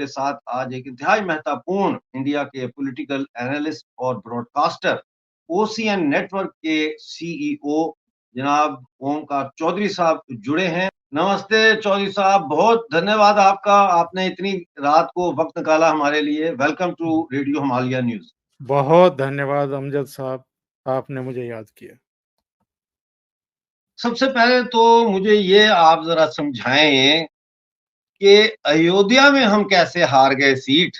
के साथ आज एक इंतहाई महत्वपूर्ण इंडिया के पॉलिटिकल एनालिस्ट और ब्रॉडकास्टर ओसीएन नेटवर्क के सीईओ जनाब ओमकार चौधरी साहब जुड़े हैं। नमस्ते चौधरी साहब, बहुत धन्यवाद आपका, आपने इतनी रात को वक्त निकाला हमारे लिए। Welcome to radio Himalaya news. बहुत धन्यवाद अमजद साहब, आपने मुझे याद किया। सबसे पहले तो मुझे ये आप जरा समझाएं कि अयोध्या में हम कैसे हार गए सीट,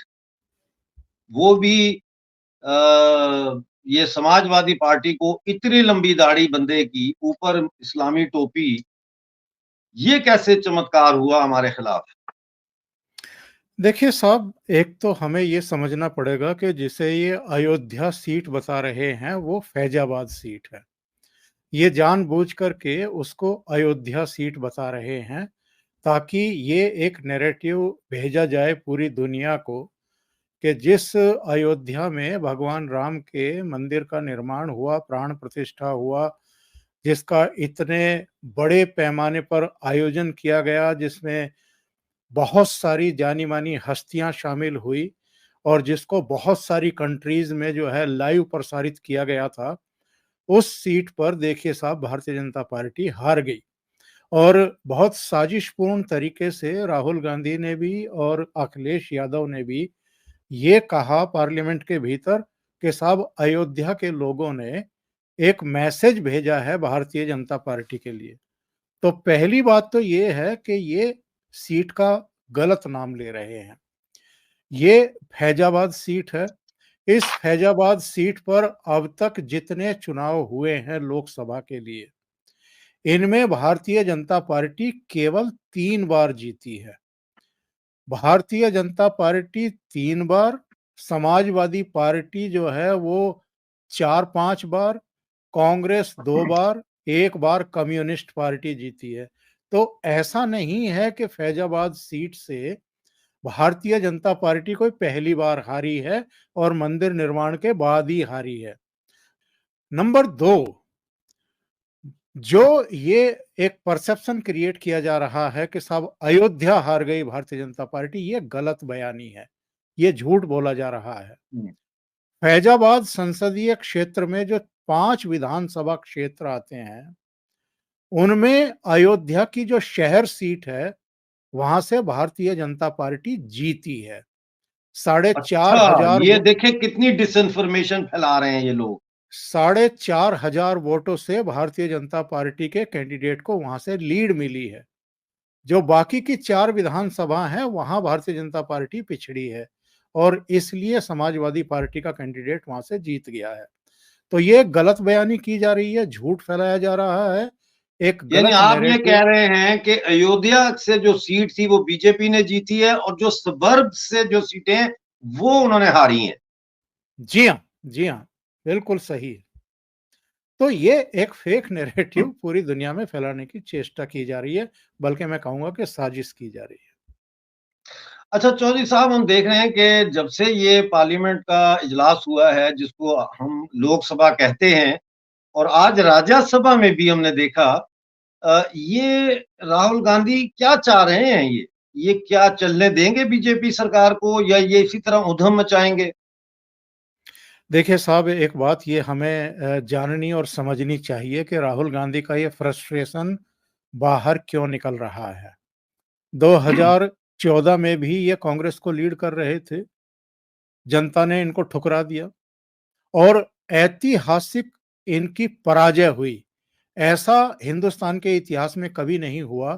वो भी ये समाजवादी पार्टी को इतनी लंबी दाढ़ी बंदे की ऊपर इस्लामी टोपी, ये कैसे चमत्कार हुआ हमारे खिलाफ? देखिए साहब, एक तो हमें ये समझना पड़ेगा कि जिसे ये अयोध्या सीट बता रहे हैं वो फैजाबाद सीट है। ये जानबूझ करके उसको अयोध्या सीट बता रहे हैं ताकि ये एक नैरेटिव भेजा जाए पूरी दुनिया को कि जिस अयोध्या में भगवान राम के मंदिर का निर्माण हुआ, प्राण प्रतिष्ठा हुआ, जिसका इतने बड़े पैमाने पर आयोजन किया गया, जिसमें बहुत सारी जानी-मानी हस्तियां शामिल हुई और जिसको बहुत सारी कंट्रीज में जो है लाइव प्रसारित किया गया था, उस सीट पर देखिए साहब भारतीय जनता पार्टी हार गई। और बहुत साजिशपूर्ण तरीके से राहुल गांधी ने भी और अखिलेश यादव ने भी ये कहा पार्लियामेंट के भीतर कि साहब अयोध्या के लोगों ने एक मैसेज भेजा है भारतीय जनता पार्टी के लिए। तो पहली बात तो ये है कि ये सीट का गलत नाम ले रहे हैं। ये फैजाबाद सीट है। इस फैजाबाद सीट पर अब तक जितने चुनाव हुए हैं लोकसभा के लिए, इनमें भारतीय जनता पार्टी केवल 3 बार जीती है। भारतीय जनता पार्टी 3 बार, समाजवादी पार्टी जो है वो 4-5 बार, कांग्रेस 2 बार, 1 बार कम्युनिस्ट पार्टी जीती है। तो ऐसा नहीं है कि फैजाबाद सीट से भारतीय जनता पार्टी कोई पहली बार हारी है और मंदिर निर्माण के बाद ही हारी है। नंबर 2, जो ये एक परसेप्शन क्रिएट किया जा रहा है कि साहब अयोध्या हार गई भारतीय जनता पार्टी, ये गलत बयानी है, ये झूठ बोला जा रहा है। फैजाबाद संसदीय क्षेत्र में जो 5 विधानसभा क्षेत्र आते हैं, उनमें अयोध्या की जो शहर सीट है, वहां से भारतीय जनता पार्टी जीती है। 4,500 ये देखें कितनी डिसइंफॉर्मेशन फैला रहे हैं ये लोग। 4,500 वोटों से भारतीय जनता पार्टी के कैंडिडेट को वहां से लीड मिली है। जो बाकी की 4 विधानसभा हैं वहां भारतीय जनता पार्टी पिछड़ी है और इसलिए समाजवादी पार्टी का कैंडिडेट वहां से जीत गया है। तो ये गलत बयानी की जा रही है, झूठ फैलाया जा रहा है, एक यानी गलत आप ये कह नैरेटिव। रहे हैं कि अयोध्या से जो सीट थी वो बीजेपी ने जीती है और जो सबर्ब से जो सीटें हैं वो उन्होंने हारी हैं। जी हाँ, जी हाँ, बिल्कुल सही है। तो ये एक फेक नैरेटिव पूरी दुनिया में फैलाने की चेष्टा की जा रही है, बल्कि मैं कहूंगा कि साजिश की जा रही है। अच्छा चौधरी साहब, हम देख रहे हैं कि जब से ये पार्लियामेंट का इजलास हुआ है जिसको हम लोकसभा कहते हैं, और आज राज्यसभा में भी हमने देखा, ये राहुल गांधी क्या चाह रहे हैं? ये क्या चलने देंगे बीजेपी सरकार को या ये इसी तरह उधम मचाएंगे? देखिए साहब, एक बात ये हमें जाननी और समझनी चाहिए कि राहुल गांधी का ये फ्रस्ट्रेशन बाहर क्यों निकल रहा है। 2014 में भी ये कांग्रेस को लीड कर रहे थे, जनता ने इनको ठुकरा दिया और ऐतिहासिक इनकी पराजय हुई। ऐसा हिंदुस्तान के इतिहास में कभी नहीं हुआ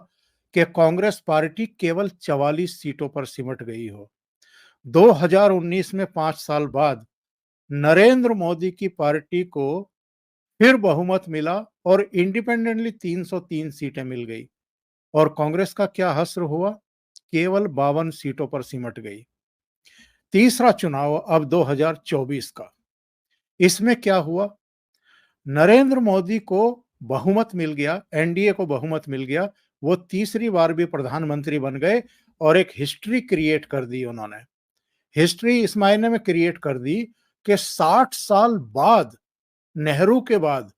कि कांग्रेस पार्टी केवल 44 सीटों पर सिमट गई हो। 2019 में 5 साल बाद नरेंद्र मोदी की पार्टी को फिर बहुमत मिला और इंडिपेंडेंटली 303 सीटें मिल गई और कांग्रेस का क्या हश्र हुआ, केवल 52 सीटों पर सिमट गई। तीसरा चुनाव अब 2024 का, इसमें क्या हुआ, नरेंद्र मोदी को बहुमत मिल गया, एनडीए को बहुमत मिल गया, वो तीसरी बार भी प्रधानमंत्री बन गए और एक हिस्ट्री क्रिएट कर दी उन्होंने। हिस्ट्री इस मायने में क्रिएट कर दी कि 60 साल बाद, नेहरू के बाद,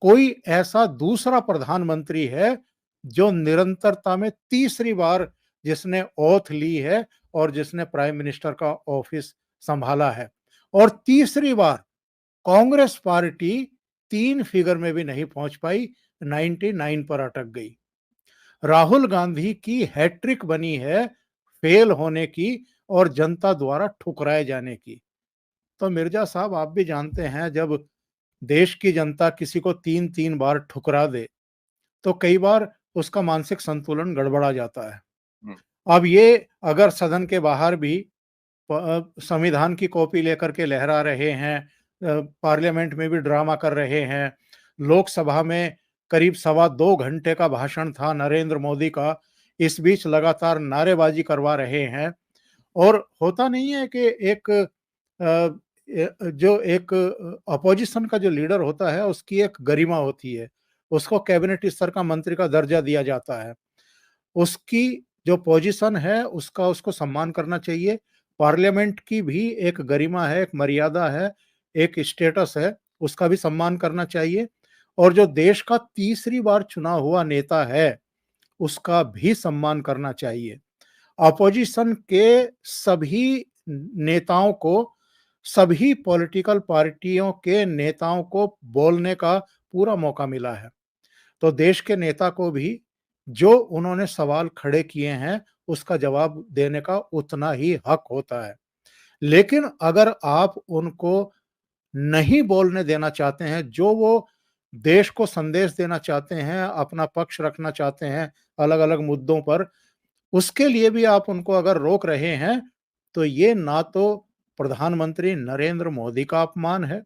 कोई ऐसा दूसरा प्रधानमंत्री है जो निरंतरता में तीसरी बार जिसने ओथ ली है और जिसने प्राइम मिनिस्टर का ऑफिस संभाला है। और तीसरी बार कांग्रेस पार्टी 3 फिगर में भी नहीं पहुंच पाई, 99 पर अटक गई। राहुल गांधी की हैट्रिक बनी है फेल होने की और जनता द्वारा ठुकराए जाने की। तो मिर्जा साहब, आप भी जानते हैं, जब देश की जनता किसी को 3-3 बार ठुकरा दे तो कई बार उसका मानसिक संतुलन गड़बड़ा जाता है। अब ये अगर सदन के बाहर भी संविधान की कॉपी लेकर के लहरा रहे हैं, पार्लियामेंट में भी ड्रामा कर रहे हैं, लोकसभा में करीब 2.25 घंटे का भाषण था नरेंद्र मोदी का, इस बीच लगातार नारेबाजी करवा रहे हैं। और होता नहीं है कि जो एक अपोजिशन का जो लीडर होता है उसकी एक गरिमा होती है, उसको कैबिनेट स्तर का मंत्री का दर्जा दिया जाता है, उसकी जो पोजीशन है उसका उसको सम्मान करना चाहिए। पार्लियामेंट की भी एक गरिमा है, एक मर्यादा है, एक स्टेटस है, उसका भी सम्मान करना चाहिए। और जो देश का तीसरी बार चुना हुआ नेता है उसका भी सम्मान करना चाहिए। अपोजिशन के सभी नेताओं को, सभी पॉलिटिकल पार्टियों के नेताओं को बोलने का पूरा मौका मिला है। तो देश के नेता को भी जो उन्होंने सवाल खड़े किए हैं उसका जवाब देने का उतना ही हक होता है। लेकिन अगर आप उनको नहीं बोलने देना चाहते हैं, जो वो देश को संदेश देना चाहते हैं, अपना पक्ष रखना चाहते हैं अलग-अलग मुद्दों पर, उसके लिए भी आप उनको अगर रोक रहे हैं, तो ये ना तो प्रधानमंत्री नरेंद्र मोदी का अपमान है,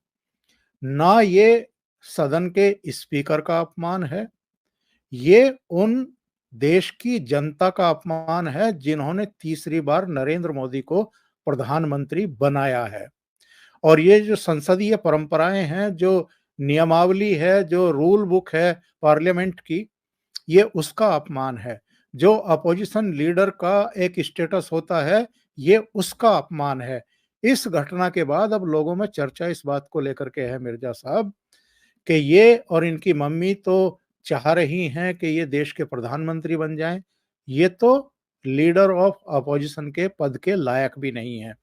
ना ये सदन के स्पीकर का अपमान है, ये उन देश की जनता का अपमान है जिन्होंने तीसरी बार नरेंद्र मोदी को प्रधानमंत्री बनाया है। और ये जो संसदीय परंपराएं हैं, जो नियमावली है, जो रूल बुक है पार्लियामेंट की, ये उसका अपमान है। जो अपोजिशन लीडर का एक स्टेटस होता है, ये उसका अपमान है। इस घटना के बाद अब लोगों में चर्चा इस बात को लेकर के है मिर्जा साहब, कि ये और इनकी मम्मी तो चाह रही हैं कि ये देश के प्रधानमंत्री बन जाएं, ये तो लीडर ऑफ अपोजिशन के पद के लायक भी नहीं है,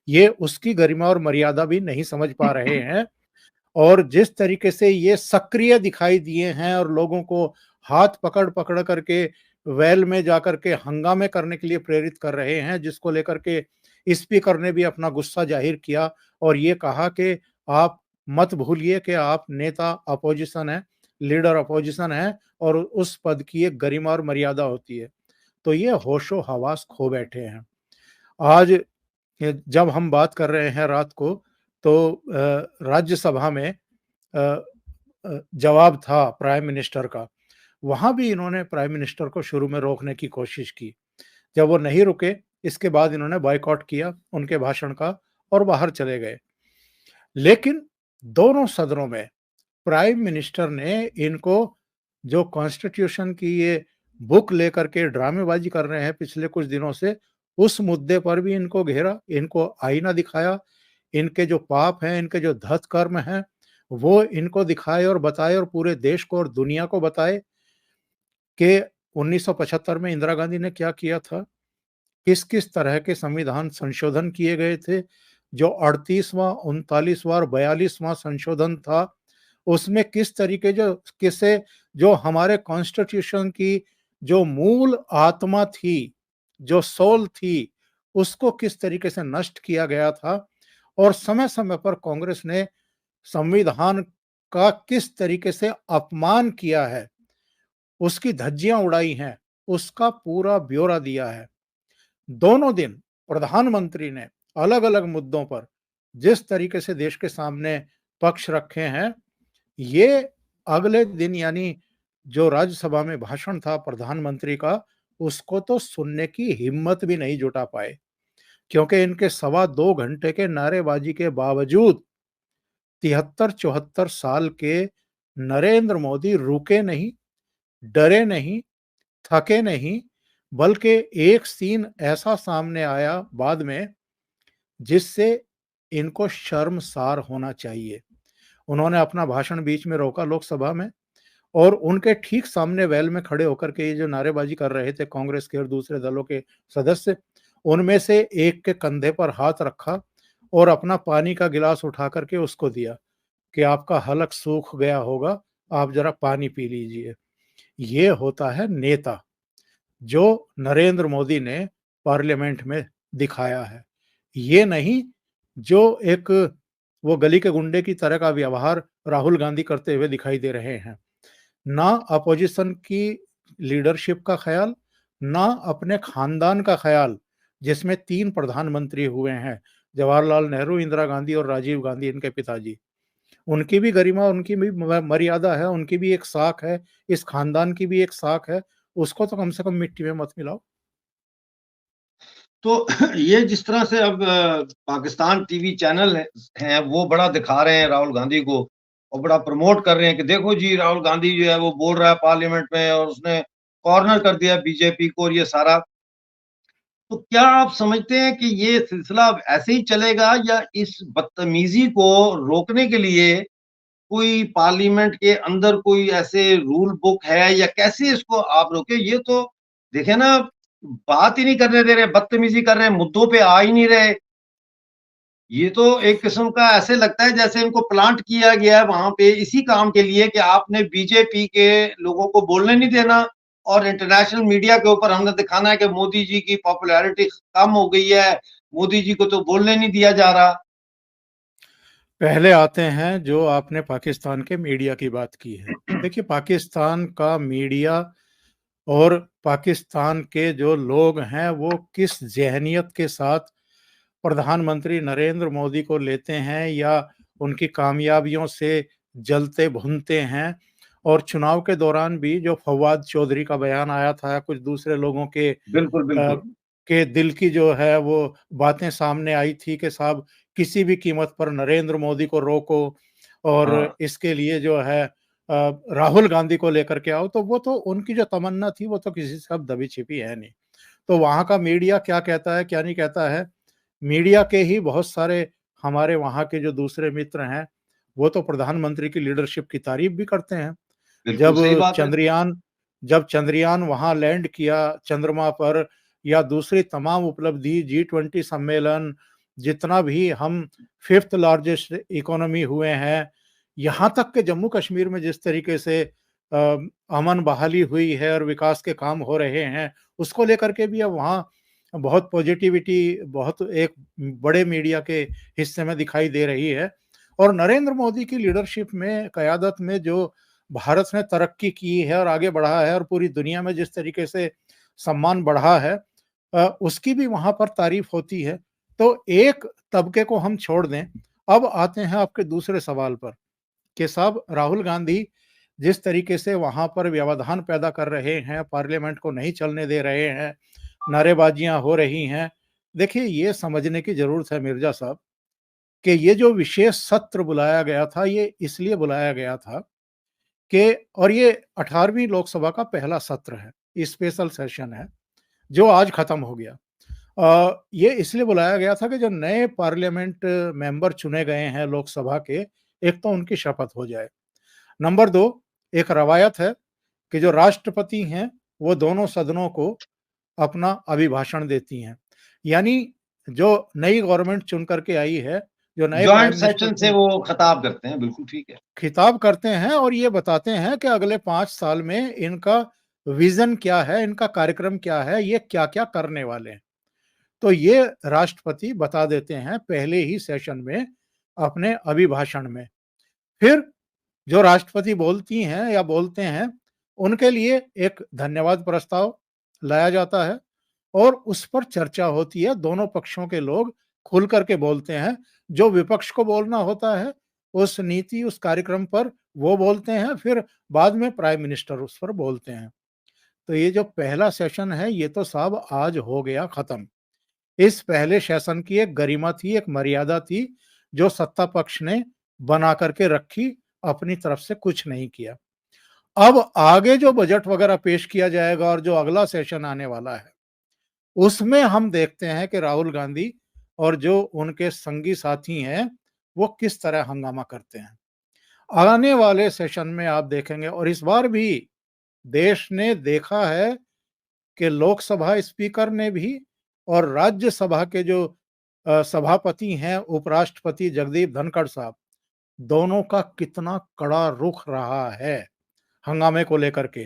ये उसकी गरिमा और मर्यादा भी नहीं समझ पा रहे हैं। और जिस तरीके से ये सक्रिय दिखाई दिए हैं और लोगों को हाथ पकड़ पकड़ करके वेल में जाकर के हंगामे करने के लिए प्रेरित कर रहे हैं, जिसको लेकर के स्पीकर ने भी अपना गुस्सा जाहिर किया और ये कहा कि आप मत भूलिए कि आप नेता अपोजिशन है, लीडर अपोजिशन है और उस पद की एक गरिमा और मर्यादा होती है। तो ये होशो हवास खो बैठे हैं। आज जब हम बात कर रहे हैं रात को, तो राज्यसभा में जवाब था प्राइम मिनिस्टर का, वहां भी इन्होंने प्राइम मिनिस्टर को शुरू में रोकने की कोशिश की। जब वो नहीं रुके, इसके बाद इन्होंने बॉयकॉट किया उनके भाषण का और बाहर चले गए। लेकिन दोनों सदनों में प्राइम मिनिस्टर ने इनको, जो कॉन्स्टिट्यूशन की ये बुक लेकर के ड्रामेबाजी कर रहे हैं पिछले कुछ दिनों से, उस मुद्दे पर भी इनको घेरा, इनको आईना दिखाया, इनके जो पाप हैं, इनके जो धत कर्म हैं, वो इनको दिखाए और बताए और पूरे देश को और दुनिया को बताए कि 1975 में इंदिरा गांधी ने क्या किया था, किस-किस तरह के संविधान संशोधन किए गए थे। जो 38वां, 39वां और 42वां संशोधन था, उसमें किस तरीके से जो हमारे कॉन्स्टिट्यूशन की जो मूल आत्मा थी, जो सोल थी, उसको किस तरीके से नष्ट किया गया था और समय-समय पर कांग्रेस ने संविधान का किस तरीके से अपमान किया है, उसकी धज्जियां उड़ाई हैं, उसका पूरा ब्यौरा दिया है। दोनों दिन प्रधानमंत्री ने अलग-अलग मुद्दों पर जिस तरीके से देश के सामने पक्ष रखे हैं, ये अगले दिन यानी जो राज्यसभा में भाषण था प्रधानमंत्री का, उसको तो सुनने की हिम्मत भी नहीं जुटा पाए, क्योंकि इनके 2.25 घंटे के नारेबाजी के बावजूद 73-74 साल के नरेंद्र मोदी रुके नहीं, डरे नहीं, थके नहीं, बल्कि एक सीन ऐसा सामने आया बाद में जिससे इनको शर्मसार होना चाहिए। उन्होंने अपना भाषण बीच में रोका लोकसभा में और उनके ठीक सामने वेल में खड़े होकर के ये जो नारेबाजी कर रहे थे कांग्रेस के और दूसरे दलों के सदस्य, उनमें से एक के कंधे पर हाथ रखा और अपना पानी का गिलास उठा करके उसको दिया कि आपका हलक सूख गया होगा, आप ज़रा पानी पी लीजिए। ये होता है नेता, जो नरेंद्र मोदी ने पार्लियामेंट में दिखाया है। ये नहीं जो एक वो गली के गुंडे की तरह का व्यवहार राहुल गांधी करते हुए दिखाई दे रहे हैं। ना अपोजिशन की लीडरशिप का ख्याल, ना अपने खानदान का ख्याल, जिसमें 3 प्रधानमंत्री हुए हैं, जवाहरलाल नेहरू, इंदिरा गांधी और राजीव गांधी इनके पिताजी। उनकी भी गरिमा, उनकी भी मर्यादा है, उनकी भी एक साख है, इस खानदान की भी एक साख है, उसको तो कम से कम मिट्टी में मत मिलाओ। तो ये जिस तरह से अब पाकिस्तान टीवी चैनल हैं वो बड़ा दिखा रहे हैं राहुल गांधी को और बड़ा प्रमोट कर रहे हैं कि देखो जी राहुल गांधी जो है वो बोल रहा है पार्लियामेंट में और उसने कॉर्नर कर दिया बीजेपी को और ये सारा। तो क्या आप समझते हैं कि ये सिलसिला अब ऐसे ही चलेगा या इस बदतमीजी को रोकने के लिए कोई पार्लियामेंट के अंदर कोई ऐसे रूल बुक है या कैसे इसको आप रोके? ये तो देखिए ना, बात ही नहीं करने दे रहे, बदतमीजी कर रहे हैं, मुद्दों पे आ ही नहीं रहे। ये तो एक किस्म का ऐसे लगता है जैसे इनको प्लांट किया गया है वहां पे इसी काम के लिए कि आपने बीजेपी के लोगों को बोलने नहीं देना और इंटरनेशनल मीडिया के ऊपर हमने दिखाना है कि मोदी जी की पॉपुलैरिटी कम हो गई है, मोदी जी को तो बोलने नहीं दिया जा रहा। पहले आते हैं जो आपने पाकिस्तान के मीडिया की बात की है। देखिए, पाकिस्तान का मीडिया और पाकिस्तान के जो लोग हैं वो किस ज़हनियत के साथ प्रधानमंत्री नरेंद्र मोदी को लेते हैं या उनकी कामयाबियों से जलते भुनते हैं। और चुनाव के दौरान भी जो फवाद चौधरी का बयान आया था, कुछ दूसरे लोगों बिल्कुल, बिल्कुल। के दिल की जो है वो बातें सामने आई थी कि साहब किसी भी कीमत पर नरेंद्र मोदी को रोको और हाँ, इसके लिए जो है राहुल गांधी को लेकर के आओ, तो वो तो उनकी जो तमन्ना थी वो तो किसी से अब दबी छिपी है नहीं। तो वहाँ का मीडिया क्या कहता है, क्या नहीं कहता है, मीडिया के ही बहुत सारे हमारे वहाँ के जो दूसरे मित्र हैं, वो तो प्रधानमंत्री की लीडरशिप की तारीफ भी करते हैं। बिल्कुल जब सही बात है। चंद्रयान जब चंद्रयान वहाँ लैंड किया चंद्रमा पर, या दूसरी तमाम उपलब्धि, जी20 सम्मेलन, जितना भी हम 5th लार्जेस्ट इकोनॉमी हुए हैं, यहाँ तक कि जम्मू कश्मीर में जिस तरीके से अमन बहाली हुई है और विकास के काम हो रहे हैं, उसको लेकर के भी अब वहाँ बहुत पॉजिटिविटी बहुत एक बड़े मीडिया के हिस्से में दिखाई दे रही है। और नरेंद्र मोदी की लीडरशिप में, क़यादत में जो भारत ने तरक्की की है और आगे बढ़ा है और पूरी दुनिया में जिस तरीके से सम्मान बढ़ा है, उसकी भी वहाँ पर तारीफ होती है। तो एक तबके को हम छोड़ दें, अब आते हैं आपके दूसरे सवाल पर कि साहब राहुल गांधी जिस तरीके से वहाँ पर व्यवधान पैदा कर रहे हैं, पार्लियामेंट को नहीं चलने दे रहे हैं, नारेबाजियाँ हो रही हैं। देखिए, ये समझने की ज़रूरत है मिर्ज़ा साहब कि ये जो विशेष सत्र बुलाया गया था, ये इसलिए बुलाया गया था कि, और ये 18वीं लोकसभा का पहला सत्र है, स्पेशल सेशन है, जो आज खत्म हो गया। ये इसलिए बुलाया गया था कि जो नए पार्लियामेंट मेंबर चुने गए हैं लोकसभा के, एक तो उनकी शपथ हो जाए। नंबर 2, एक रवायत है कि जो राष्ट्रपति हैं, वो दोनों सदनों को अपना अभिभाषण देती हैं। यानी जो नई गवर्नमेंट चुन करके आई है, जो नए जॉइंट प्राइम मिनिस्टर सेशन से चुन वो खिताब करते हैं, बिल्कुल ठीक है। खिताब करते हैं और ये बताते हैं कि अगले 5 साल में इनका विज़न क्या है, इनका कार्यक्रम क्या है, ये क्या-क्या करने वाले हैं। तो ये राष्ट्रपति बता देते हैं पहले ही सेशन में अपने अभिभाषण में। फिर जो राष्ट्रपति बोलती हैं या बोलते हैं, उनके लिए एक धन्यवाद प्रस्ताव लाया जाता है और उस पर चर्चा होती है। दोनों पक्षों के लोग खुल कर के बोलते हैं। जो विपक्ष को बोलना होता है, उस नीति, उस कार्यक्रम पर वो बोलते हैं, फिर बाद में प्राइम मिनिस्टर उस पर बोलते हैं। तो ये जो पहला सेशन है, ये तो साहब आज हो गया खत्म। इस पहले सेशन की एक गरिमा थी, एक मर्यादा थी, जो सत्ता पक्ष ने बना करके रखी, अपनी तरफ से कुछ नहीं किया। अब आगे जो बजट वगैरह पेश किया जाएगा और जो अगला सेशन आने वाला है, उसमें हम देखते हैं कि राहुल गांधी और जो उनके संगी साथी हैं, वो किस तरह हंगामा करते हैं। आने वाले सेशन में आप देखेंगे, और इस बार भी देश ने देखा है कि लोकसभा स्पीकर ने भी और राज्यसभा के जो सभापति हैं उपराष्ट्रपति जगदीप धनखड़ साहब, दोनों का कितना कड़ा रुख रहा है हंगामे को लेकर के।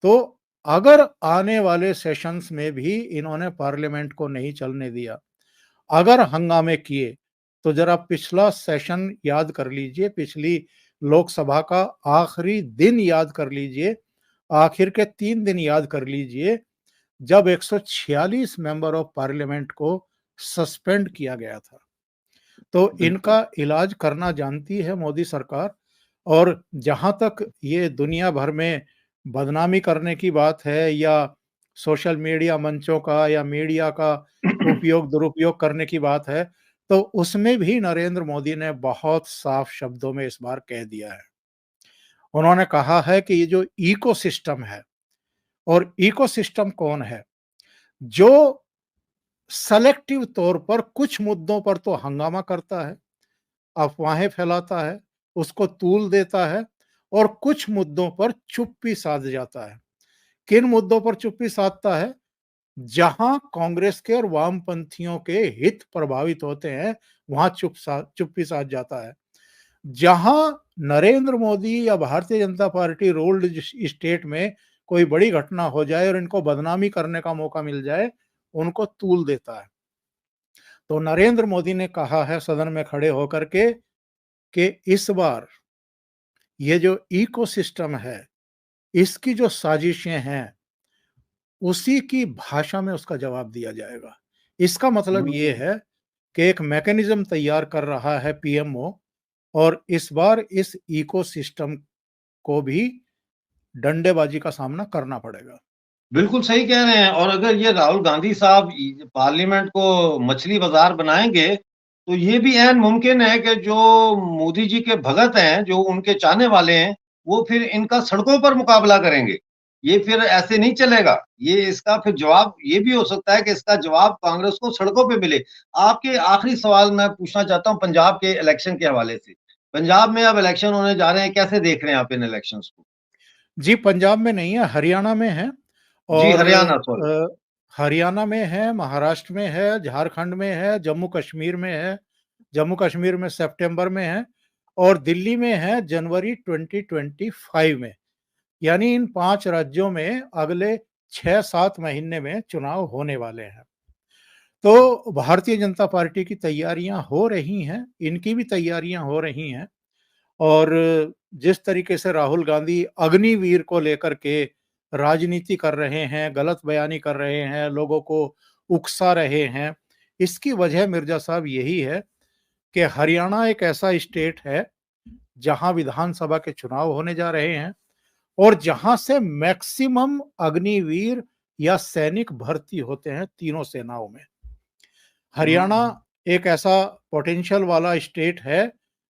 तो अगर आने वाले सेशंस में भी इन्होंने पार्लियामेंट को नहीं चलने दिया, अगर हंगामे किए, तो जरा पिछला सेशन याद कर लीजिए, पिछली लोकसभा का आखिरी दिन याद कर लीजिए, आखिर के 3 दिन याद कर लीजिए, जब 146 मेंबर ऑफ पार्लियामेंट को सस्पेंड किया गया था। तो बिल्कुल। इनका इलाज करना जानती है मोदी सरकार। और जहां तक ये दुनिया भर में बदनामी करने की बात है, या सोशल मीडिया मंचों का या मीडिया का उपयोग दुरुपयोग करने की बात है, तो उसमें भी नरेंद्र मोदी ने बहुत साफ शब्दों में इस बार कह दिया है। उन्होंने कहा है कि ये जो इकोसिस्टम है, और इकोसिस्टम कौन है? जो सेलेक्टिव तौर पर कुछ मुद्दों पर तो हंगामा करता है, अफवाहें फैलाता है, उसको तूल देता है, और कुछ मुद्दों पर चुप्पी साध जाता है। किन मुद्दों पर चुप्पी साधता है? जहां कांग्रेस के और वामपंथियों के हित प्रभावित होते हैं, वहां चुप्पी साध जाता है। जहां नरेंद्र मोदी या Bharatiya Janata party ruled state में कोई बड़ी घटना हो जाए और इनको बदनामी करने का मौका मिल जाए, उनको तूल देता है। तो नरेंद्र मोदी ने कहा है सदन में खड़े होकर के कि इस बार ये जो इकोसिस्टम है, इसकी जो साजिशें हैं, उसी की भाषा में उसका जवाब दिया जाएगा। इसका मतलब ये हुँ। है कि एक मैकेनिज्म तैयार कर रहा है पीएमओ, और इस बार इस इकोसिस्टम को भी डंडेबाजी का सामना करना पड़ेगा। बिल्कुल सही कह रहे हैं और अगर ये राहुल गांधी साहब पार्लियामेंट को मछली बाजार बनाएंगे तो ये भी ऐन मुमकिन है कि जो मोदी जी के भगत हैं, जो उनके चाहने वाले हैं, वो फिर इनका सड़कों पर मुकाबला करेंगे। ये फिर ऐसे नहीं चलेगा। ये इसका फिर जवाब ये भी हो सकता है कि इसका जवाब कांग्रेस को सड़कों पे मिले। आपके आखिरी सवाल मैं पूछना चाहता हूँ पंजाब के इलेक्शन के हवाले से। पंजाब में अब इलेक्शन होने जा रहे हैं, कैसे देख रहे हैं आप इन इलेक्शंस को? जी, पंजाब में नहीं है, हरियाणा में है। जी, और हरियाणा सॉरी। हरियाणा में है, महाराष्ट्र में है, झारखंड में है, जम्मू कश्मीर में है। जम्मू कश्मीर में सितंबर में है, और दिल्ली में है जनवरी 2025 में। यानी इन 5 राज्यों में अगले 6-7 महीने में चुनाव होने वाले हैं। तो भारतीय जनता पार्टी की तैयारियां हो रही हैं, इनकी भी तैयारियां हो रही हैं। और जिस तरीके से राहुल गांधी अग्निवीर को लेकर के राजनीति कर रहे हैं, गलत बयानी कर रहे हैं, लोगों को उकसा रहे हैं, इसकी वजह मिर्जा साहब यही है कि हरियाणा एक ऐसा स्टेट है जहां विधानसभा के चुनाव होने जा रहे हैं, और जहां से मैक्सिमम अग्निवीर या सैनिक भर्ती होते हैं तीनों सेनाओं में। हरियाणा हुँ। एक ऐसा पोटेंशियल वाला स्टेट है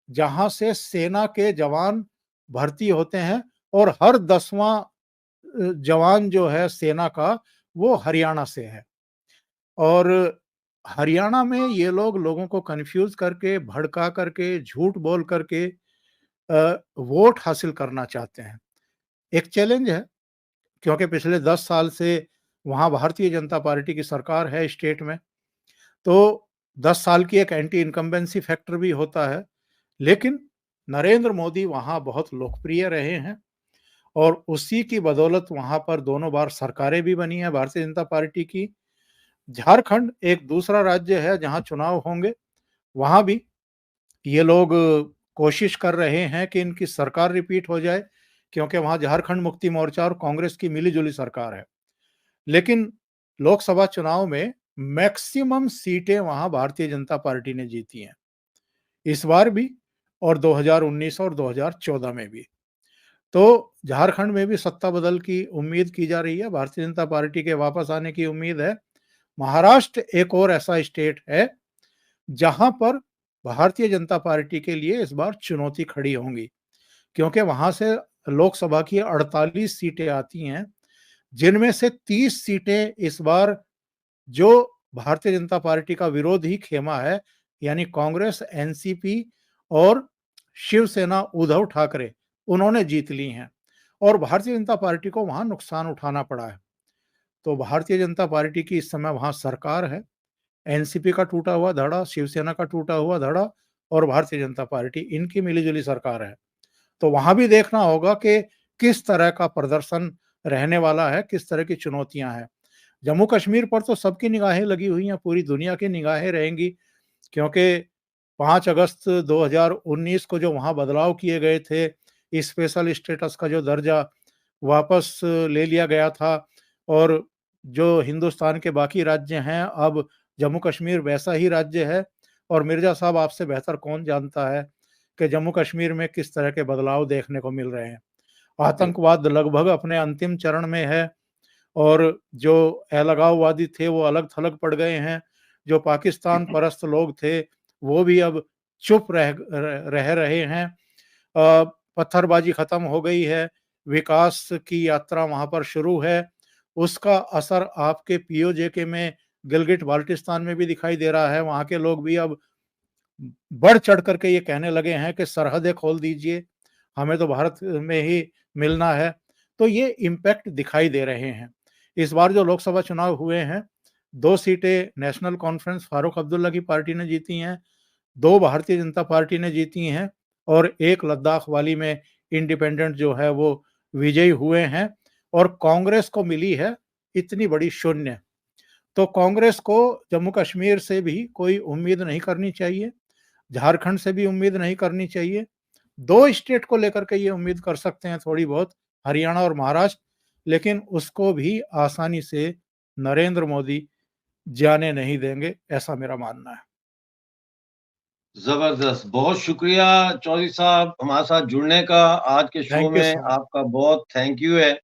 जहां से सेना के जवान भर्ती होते हैं, और हर 10वां जवान जो है सेना का, वो हरियाणा से है। और हरियाणा में ये लोग लोगों को कंफ्यूज करके, भड़का करके, झूठ बोल करके वोट हासिल करना चाहते हैं। एक चैलेंज है, क्योंकि पिछले 10 साल से वहाँ भारतीय जनता पार्टी की सरकार है स्टेट में। तो 10 साल की एक एंटी इनकम्बेंसी फैक्टर भी होता है। लेकिन नरेंद्र मोदी वहाँ बहुत लोकप्रिय रहे हैं, और उसी की बदौलत वहाँ पर दोनों बार सरकारें भी बनी हैं भारतीय जनता पार्टी की। झारखंड एक दूसरा राज्य है जहाँ चुनाव होंगे, वहाँ भी ये लोग कोशिश कर रहे हैं कि इनकी सरकार रिपीट हो जाए, क्योंकि वहाँ झारखंड मुक्ति मोर्चा और कांग्रेस की मिली-जुली सरकार है। लेकिन लोकसभा चुनाव में मैक्सिमम सीटें वहाँ भारतीय जनता पार्टी ने जीती हैं, इस बार भी, और 2019 और 2014 में भी। तो झारखंड में भी सत्ता बदल की उम्मीद की जा रही है, भारतीय जनता पार्टी के वापस आने की उम्मीद है। महाराष्ट्र एक और ऐसा स्टेट है जहां पर भारतीय जनता पार्टी के लिए इस बार चुनौती खड़ी होंगी, क्योंकि वहां से लोकसभा की 48 सीटें आती हैं, जिनमें से 30 सीटें इस बार जो भारतीय जनता पार्टी का विरोधी खेमा है, यानी कांग्रेस, एनसीपी और शिवसेना उद्धव ठाकरे, उन्होंने जीत ली हैं, और भारतीय जनता पार्टी को वहां नुकसान उठाना पड़ा है। तो भारतीय जनता पार्टी की इस समय वहाँ सरकार है। एनसीपी का टूटा हुआ धड़ा, शिवसेना का टूटा हुआ धड़ा और भारतीय जनता पार्टी, इनकी मिली-जुली सरकार है। तो वहाँ भी देखना होगा कि किस तरह का प्रदर्शन रहने वाला है, किस तरह की चुनौतियाँ हैं। जम्मू कश्मीर पर तो सबकी निगाहें लगी हुई हैं, पूरी दुनिया की निगाहें रहेंगी, क्योंकि 5 अगस्त 2019 को जो वहाँ बदलाव किए गए थे, स्पेशल स्टेटस का जो दर्जा वापस ले लिया गया था और जो हिंदुस्तान के बाकी राज्य हैं, अब जम्मू कश्मीर वैसा ही राज्य है। और मिर्ज़ा साहब, आपसे बेहतर कौन जानता है कि जम्मू कश्मीर में किस तरह के बदलाव देखने को मिल रहे हैं। आतंकवाद लगभग अपने अंतिम चरण में है और जो अलगाववादी थे वो अलग-थलग पड़ गए हैं। जो पाकिस्तान परस्त लोग थे वो भी अब चुप रह रहे हैं। पत्थरबाजी खत्म हो गई है, विकास की यात्रा वहाँ पर शुरू है। उसका असर आपके पीओजे में, गिलगिट-बाल्टिस्तान में भी दिखाई दे रहा है। वहाँ के लोग भी अब बढ़ चढ़ करके ये कहने लगे हैं कि सरहदें खोल दीजिए, हमें तो भारत में ही मिलना है। तो ये इम्पैक्ट दिखाई दे रहे हैं। इस बार जो लोकसभा चुनाव हुए हैं, 2 सीटें नेशनल कॉन्फ्रेंस फारूक अब्दुल्ला की पार्टी ने जीती हैं, 2 भारतीय जनता पार्टी ने जीती हैं और 1 लद्दाख वाली में इंडिपेंडेंट जो है वो विजयी हुए हैं और कांग्रेस को मिली है इतनी बड़ी शून्य। तो कांग्रेस को जम्मू कश्मीर से भी कोई उम्मीद नहीं करनी चाहिए, झारखंड से भी उम्मीद नहीं करनी चाहिए। 2 स्टेट को लेकर के ये उम्मीद कर सकते हैं थोड़ी बहुत, हरियाणा और महाराष्ट्र, लेकिन उसको भी आसानी से नरेंद्र मोदी जाने नहीं देंगे, ऐसा मेरा मानना है। ज़बरदस्त, बहुत शुक्रिया चौधरी साहब हमारे साथ जुड़ने का। आज के शो थैंक यू में सो मच। आपका बहुत थैंक यू है।